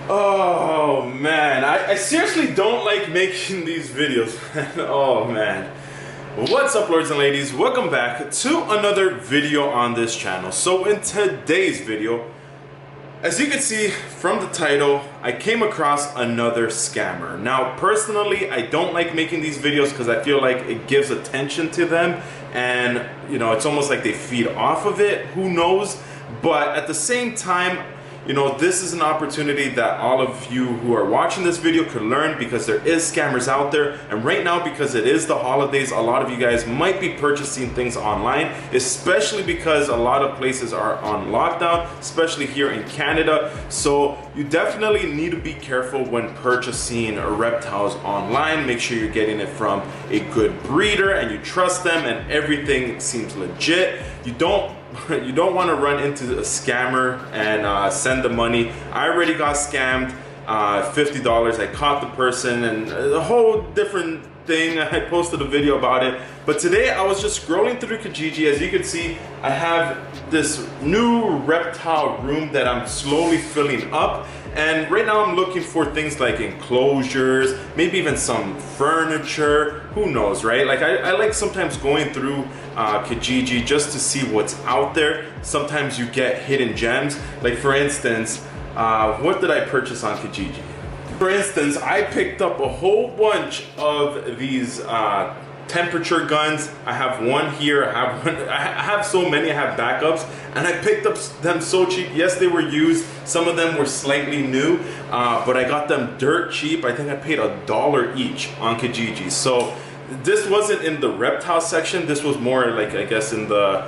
Oh man, I seriously don't like making these videos. Oh man. What's up, lords and ladies? Welcome back to another video on this channel. So in today's video, as you can see from the title, I came across another scammer. Now personally, I don't like making these videos because I feel like it gives attention to them, and you know, it's almost like they feed off of it. Who knows? But at the same time, you know, this is an opportunity that all of you who are watching this video could learn, because there is scammers out there. And right now, because it is the holidays, a lot of you guys might be purchasing things online, especially because a lot of places are on lockdown, especially here in Canada. So you definitely need to be careful when purchasing reptiles online. Make sure you're getting it from a good breeder and you trust them and everything seems legit. You don't want to run into a scammer and send the money. I already got scammed, $50. I caught the person and a whole different thing. I posted a video about it. But today I was just scrolling through Kijiji. As you can see, I have this new reptile room that I'm slowly filling up. And right now I'm looking for things like enclosures, maybe even some furniture, who knows, right? Like I like sometimes going through Kijiji just to see what's out there. Sometimes you get hidden gems. Like for instance, what did I purchase on Kijiji? For instance, I picked up a whole bunch of these temperature guns. I have one here, I have so many, I have backups, and I picked up them so cheap. Yes, they were used, some of them were slightly new, but I got them dirt cheap. I think I paid $1 each on Kijiji. So this wasn't in the reptile section, this was more like, I guess, in the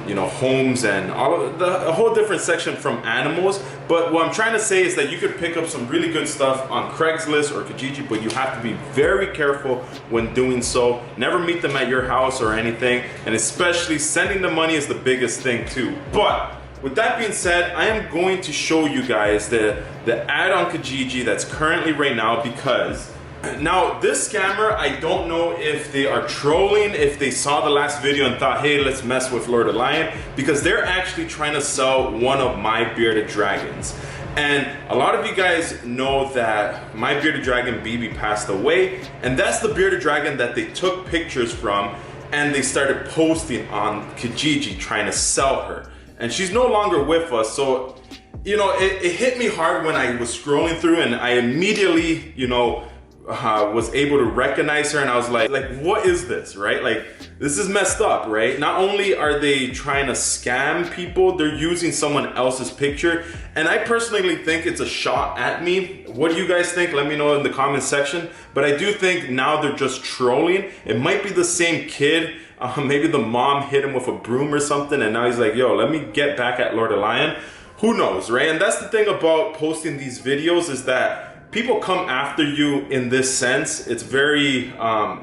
you know, homes and all of a whole different section from animals. But what I'm trying to say is that you could pick up some really good stuff on Craigslist or Kijiji, but you have to be very careful when doing so. Never meet them at your house or anything, and especially sending the money is the biggest thing too. But with that being said, I am going to show you guys the ad on Kijiji that's currently right now, because now this scammer, I don't know if they are trolling, if they saw the last video and thought, hey, let's mess with Lord of Lion, because they're actually trying to sell one of my bearded dragons. And a lot of you guys know that my bearded dragon Bibi passed away, and that's the bearded dragon that they took pictures from and they started posting on Kijiji trying to sell her. And she's no longer with us. So, you know, it hit me hard when I was scrolling through, and I immediately, you know, was able to recognize her, and I was like, what is this, right? Like, this is messed up, right? Not only are they trying to scam people, they're using someone else's picture, and I personally think it's a shot at me. What do you guys think? Let me know in the comment section. But I do think now they're just trolling. It might be the same kid. Maybe the mom hit him with a broom or something, and now he's like, yo, let me get back at Lord of Lion. Who knows, right? And that's the thing about posting these videos, is that people come after you in this sense. It's very,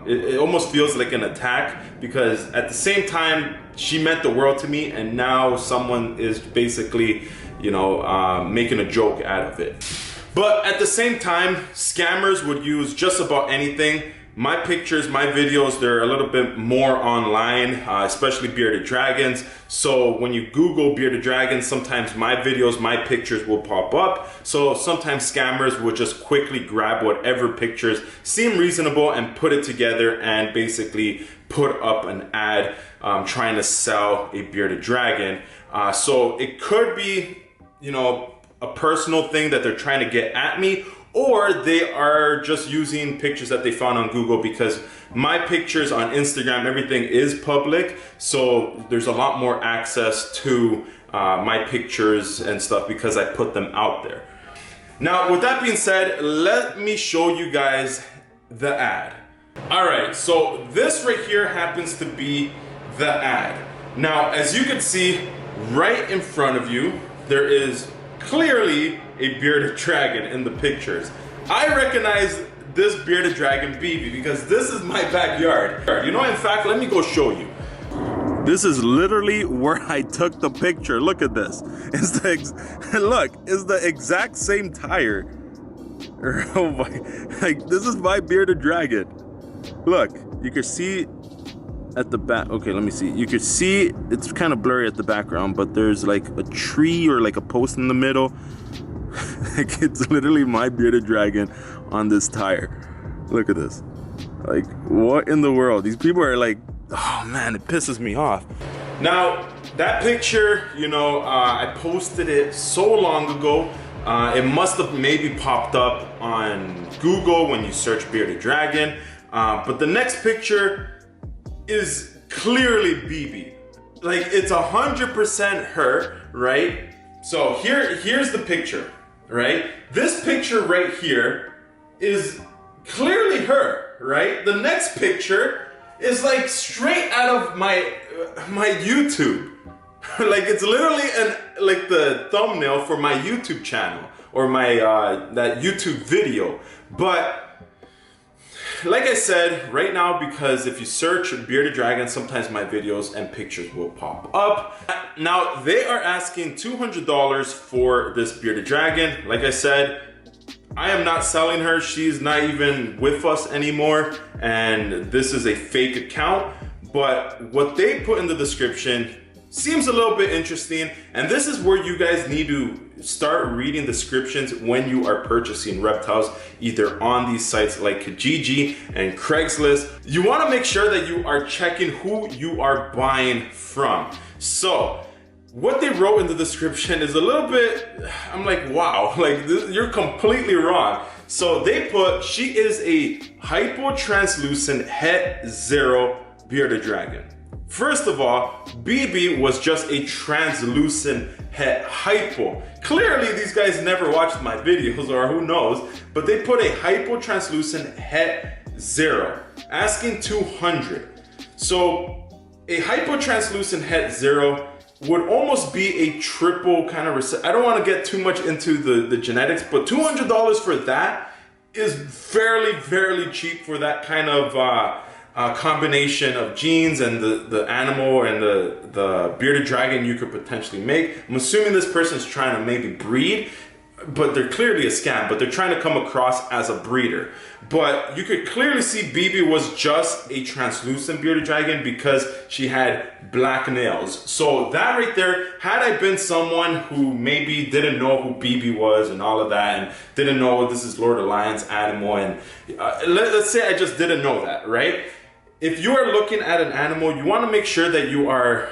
it almost feels like an attack, because at the same time, she meant the world to me, and now someone is basically, you know, making a joke out of it. But at the same time, scammers would use just about anything. My pictures, my videos, they're a little bit more online, especially bearded dragons. So when you Google bearded dragons, sometimes my videos, my pictures will pop up. So sometimes scammers will just quickly grab whatever pictures seem reasonable and put it together and basically put up an ad trying to sell a bearded dragon. So it could be, you know, a personal thing that they're trying to get at me, or they are just using pictures that they found on Google, because my pictures on Instagram, everything is public. So there's a lot more access to my pictures and stuff because I put them out there. Now, with that being said, let me show you guys the ad. All right, so this right here happens to be the ad. Now, as you can see right in front of you, there is clearly a bearded dragon in the pictures. I recognize this bearded dragon Bibi because this is my backyard. You know, in fact, let me go show you. This is literally where I took the picture. Look at this. It's the exact same tire. Oh my, like, this is my bearded dragon. Look, you can see at the back. Okay, let me see. You can see it's kind of blurry at the background, but there's like a tree or like a post in the middle. Like, it's literally my bearded dragon on this tire. Look at this. Like, what in the world? These people are like, oh man, it pisses me off. Now, that picture, you know, I posted it so long ago. It must have maybe popped up on Google when you search bearded dragon. But the next picture is clearly Bibi. Like, it's 100% her, right? So here's the picture, right? This picture right here is clearly her, right? The next picture is like straight out of my YouTube. Like, it's literally like the thumbnail for my YouTube channel or my that YouTube video. But like I said, right now, because if you search bearded dragon, sometimes my videos and pictures will pop up. Now, they are asking $200 for this bearded dragon. Like I said, I am not selling her. She's not even with us anymore, and this is a fake account. But what they put in the description seems a little bit interesting, and this is where you guys need to start reading descriptions when you are purchasing reptiles, either on these sites like Kijiji and Craigslist. You want to make sure that you are checking who you are buying from. So what they wrote in the description is a little bit, I'm like, wow, like you're completely wrong. So they put, she is a hypo-translucent het zero bearded dragon. First of all, Bibi was just a translucent het hypo. Clearly, these guys never watched my videos, or who knows, but they put a hypo-translucent het zero, asking 200. So a hypo-translucent het zero would almost be a triple kind of, I don't want to get too much into the genetics, but $200 for that is fairly cheap for that kind of combination of genes and the animal and the bearded dragon you could potentially make. I'm assuming this person's trying to maybe breed, but they're clearly a scam, but they're trying to come across as a breeder. But you could clearly see Bibi was just a translucent bearded dragon because she had black nails. So that right there, had I been someone who maybe didn't know who Bibi was and all of that, and didn't know this is Lord of the Lions animal, and let's say I just didn't know that, right? If you are looking at an animal, you want to make sure that you are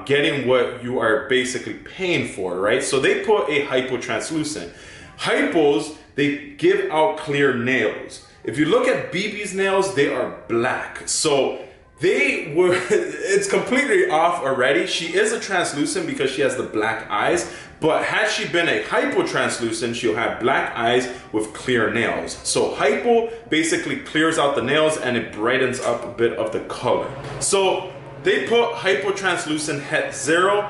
getting what you are basically paying for, right? So they put a hypo-translucent. Hypos, they give out clear nails. If you look at Bibi's nails, they are black. So they were, it's completely off already. She is a translucent because she has the black eyes, but had she been a hypo-translucent, she'll have black eyes with clear nails. So hypo basically clears out the nails and it brightens up a bit of the color. So they put hypo-translucent het zero.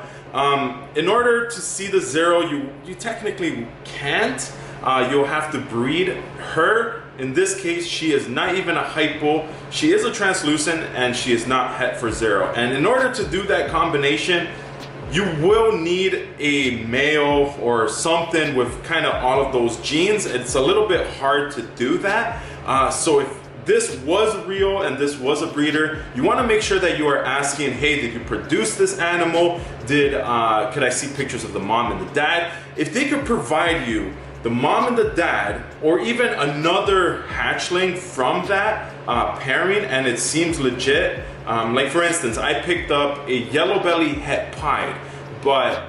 In order to see the zero, you technically can't. You'll have to breed her. In this case, she is not even a hypo. She is a translucent and she is not het for zero. And in order to do that combination, you will need a male or something with kind of all of those genes. It's a little bit hard to do that. So if this was real and this was a breeder, you want to make sure that you are asking, hey, did you produce this animal? Could I see pictures of the mom and the dad? If they could provide you the mom and the dad, or even another hatchling from that pairing, and it seems legit. Like for instance, I picked up a yellow belly het pied, but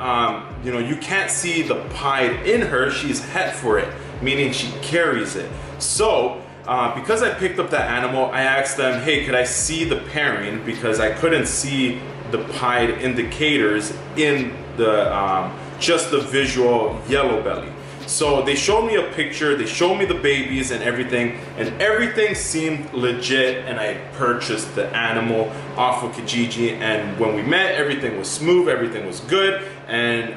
you know, you can't see the pied in her. She's het for it, meaning she carries it. So because I picked up that animal, I asked them, hey, could I see the pairing? Because I couldn't see the pied indicators in the just the visual yellow belly. So they showed me a picture, they showed me the babies and everything seemed legit, and I purchased the animal off of Kijiji, and when we met, everything was smooth, everything was good, and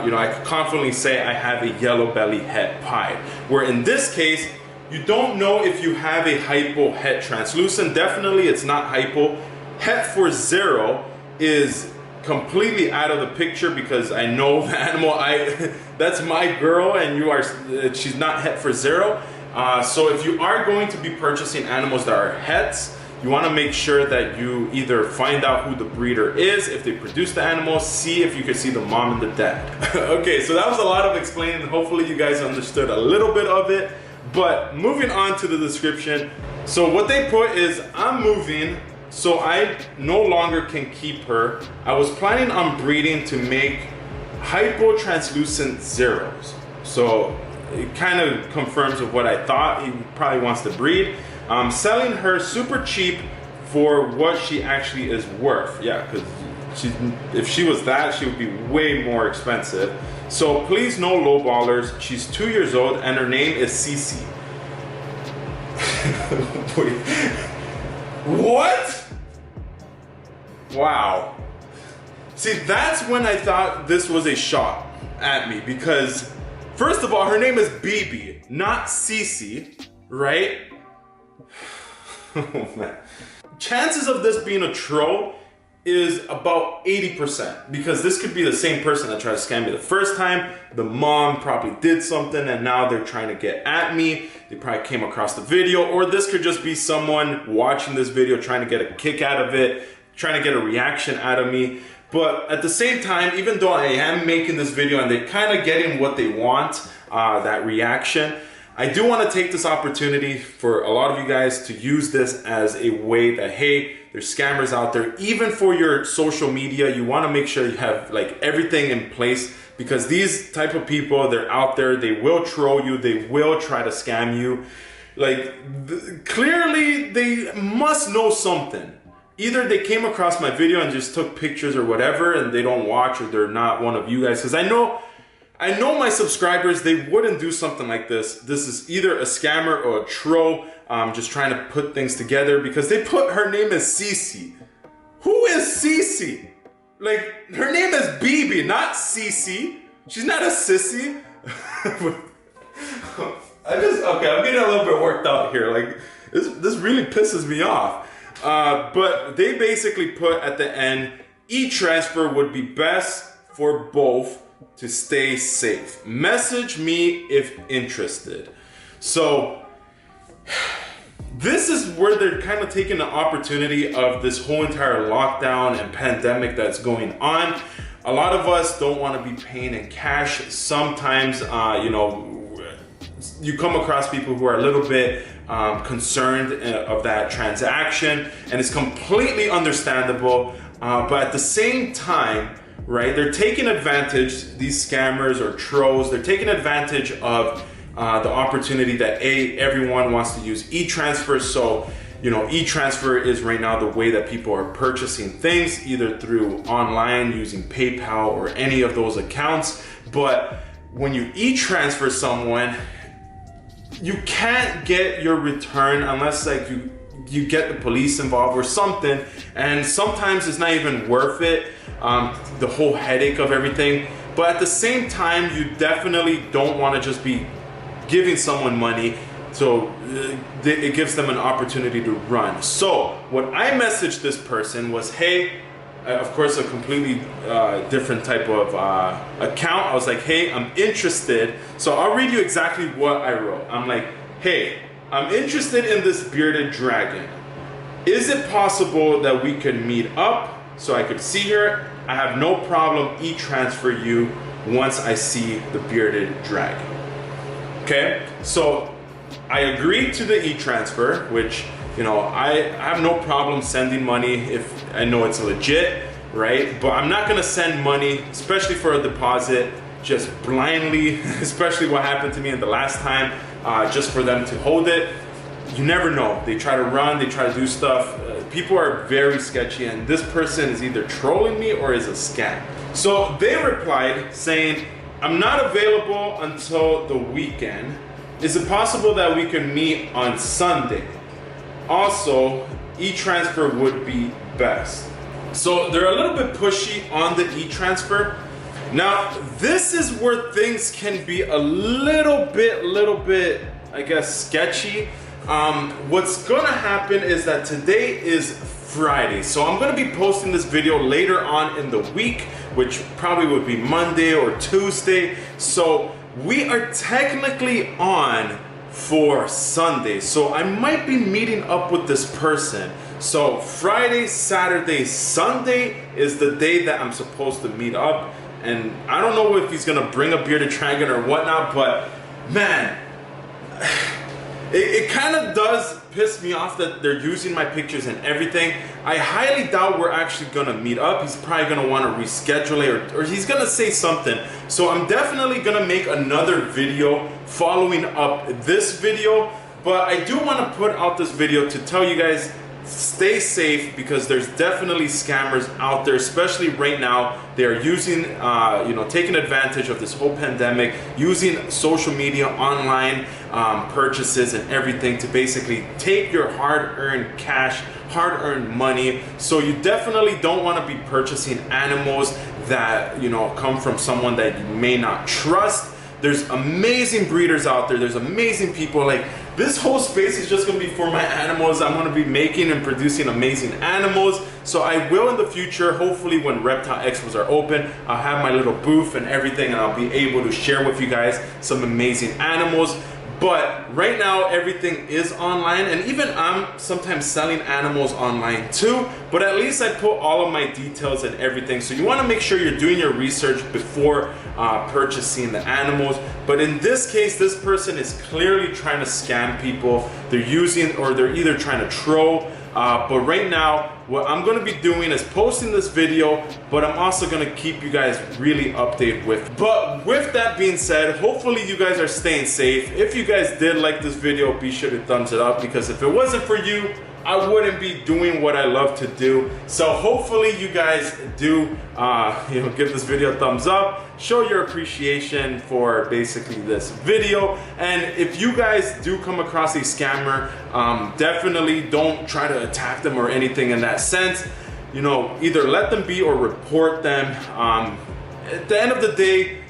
you know, I could confidently say I have a yellow belly het pied. Where in this case, you don't know if you have a hypo het translucent. Definitely it's not hypo. Het for zero is completely out of the picture because I know the animal, that's my girl, and she's not het for zero. So if you are going to be purchasing animals that are hets, you want to make sure that you either find out who the breeder is, if they produce the animal, see if you can see the mom and the dad. Okay, so that was a lot of explaining. Hopefully you guys understood a little bit of it. But moving on to the description. So what they put is, I'm moving, so I no longer can keep her. I was planning on breeding to make hypotranslucent zeros. So it kind of confirms of what I thought. He probably wants to breed. Selling her super cheap for what she actually is worth. Yeah, because if she was that, she would be way more expensive. So please no lowballers. She's 2 years old and her name is Cece. Wait. What? Wow. See, that's when I thought this was a shot at me, because first of all, her name is Bibi, not Cece, right? Oh man. Chances of this being a troll is about 80%, because this could be the same person that tried to scam me the first time. The mom probably did something and now they're trying to get at me. They probably came across the video, or this could just be someone watching this video trying to get a kick out of it, trying to get a reaction out of me. But at the same time, even though I am making this video and they're kind of getting what they want, that reaction, I do want to take this opportunity for a lot of you guys to use this as a way that, hey, there's scammers out there. Even for your social media, you want to make sure you have like everything in place, because these type of people, they're out there, they will troll you, they will try to scam you. Like, clearly they must know something. Either they came across my video and just took pictures or whatever, and they don't watch, or they're not one of you guys. Because I know my subscribers, they wouldn't do something like this. This is either a scammer or a troll, just trying to put things together, because they put her name as Cece. Who is Cece? Like, her name is Bibi, not Cece. She's not a sissy. Okay, I'm getting a little bit worked out here. Like, this really pisses me off. But they basically put at the end, e-transfer would be best for both to stay safe. Message me if interested. So this is where they're kind of taking the opportunity of this whole entire lockdown and pandemic that's going on. A lot of us don't want to be paying in cash. Sometimes, you know, you come across people who are a little bit concerned of that transaction, and it's completely understandable. But at the same time, right, they're taking advantage, these scammers or trolls, they're taking advantage of the opportunity that everyone wants to use e-transfer. So, you know, e-transfer is right now the way that people are purchasing things, either through online using PayPal or any of those accounts. But when you e-transfer someone, you can't get your return unless like you get the police involved or something, and sometimes it's not even worth it, the whole headache of everything. But at the same time, you definitely don't want to just be giving someone money, so it gives them an opportunity to run. So what I messaged this person was, hey, of course a completely different type of account. I was like, hey, I'm interested. So I'll read you exactly what I wrote. I'm like, hey, I'm interested in this bearded dragon. Is it possible that we could meet up so I could see her? I have no problem e-transfer you once I see the bearded dragon. Okay, so I agreed to the e-transfer, which, you know, I have no problem sending money if I know it's legit, right? But I'm not gonna send money, especially for a deposit, just blindly, especially what happened to me in the last time, just for them to hold it. You never know. They try to run, they try to do stuff. People are very sketchy, and this person is either trolling me or is a scam. So they replied saying, I'm not available until the weekend. Is it possible that we can meet on Sunday? Also, e-transfer would be best. So they're a little bit pushy on the e-transfer. Now, this is where things can be a little bit, I guess, sketchy. What's gonna happen is that today is Friday. So I'm gonna be posting this video later on in the week, which probably would be Monday or Tuesday. So we are technically on for Sunday. So I might be meeting up with this person. So Friday, Saturday, Sunday is the day that I'm supposed to meet up. And I don't know if he's gonna bring a bearded dragon or whatnot, but man, it kind of does piss me off that they're using my pictures and everything. I highly doubt we're actually gonna meet up. He's probably gonna want to reschedule it, or he's gonna say something. So I'm definitely gonna make another video following up this video. But I do want to put out this video to tell you guys, stay safe, because there's definitely scammers out there, especially right now. They are using, taking advantage of this whole pandemic, using social media, online purchases and everything to basically take your hard-earned cash, hard-earned money. So you definitely don't want to be purchasing animals that, come from someone that you may not trust. There's amazing breeders out there. There's amazing people. Like, this whole space is just gonna be for my animals. I'm gonna be making and producing amazing animals. So I will in the future, hopefully when Reptile Expos are open, I'll have my little booth and everything, and I'll be able to share with you guys some amazing animals. But right now everything is online, and even I'm sometimes selling animals online too, but at least I put all of my details and everything. So you want to make sure you're doing your research before purchasing the animals. But in this case, this person is clearly trying to scam people. They're using, or they're either trying to troll. But right now, what I'm going to be doing is posting this video, but I'm also going to keep you guys really updated with. But with that being said, hopefully you guys are staying safe. If you guys did like this video, be sure to thumbs it up, because if it wasn't for you, I wouldn't be doing what I love to do. So hopefully you guys do, give this video a thumbs up, show your appreciation for basically this video. And if you guys do come across a scammer, definitely don't try to attack them or anything in that sense. Either let them be or report them. At the end of the day,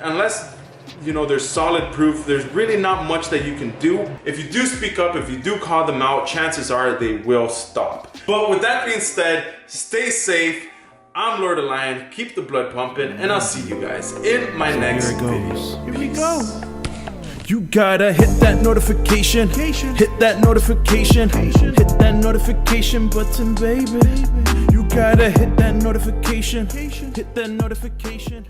unless there's solid proof, there's really not much that you can do. If you do speak up, if you do call them out, chances are they will stop. But with that being said, stay safe. I'm Lord of Lion, keep the blood pumping, and I'll see you guys in my next video. Here we go. You gotta hit that notification, hit that notification, hit that notification button, baby. You gotta hit that notification, hit that notification.